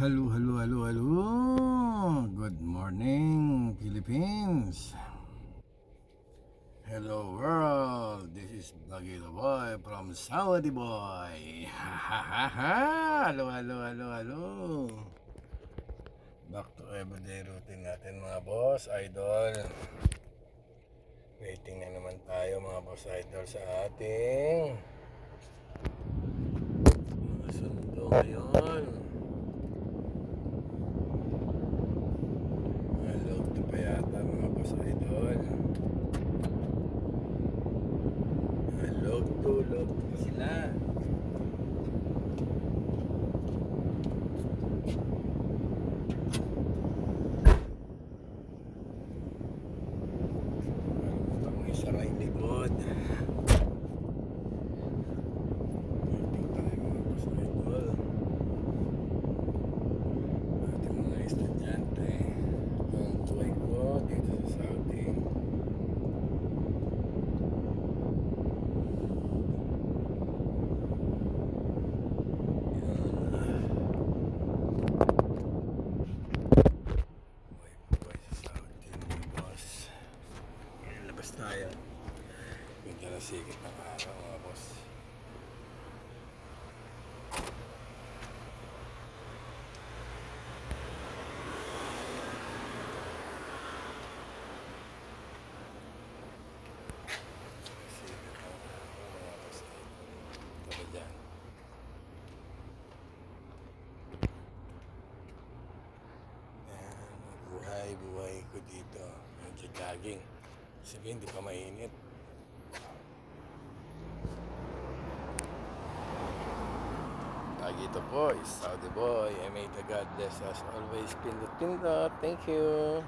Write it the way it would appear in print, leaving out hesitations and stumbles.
Hello, hello, hello, hello. Good morning, Philippines. Hello, world. This is Baggy the Boy from Saudi Boy. Ha ha ha ha. Hello, hello, hello, hello. Back to everyday routine natin mga boss, idol. Waiting na naman tayo mga boss, idol sa ating mga sundo ngayon. Hello to pa yata mga boss, idol. Log to sila. Ang isa na yung likod. Waiting tayo mga boss na idol. Ating mga estudyante. Ang buhay ko dito sa Saudi. Tayo yung na sikit ng araw mga boss. Sikit ng araw mga boss. Tara dyan. Buhay ko dito. Nag-jogging. Sige, hindi pa mainit. Ito po is Saudi Boy. I may the God bless us always. Pindot. Thank you.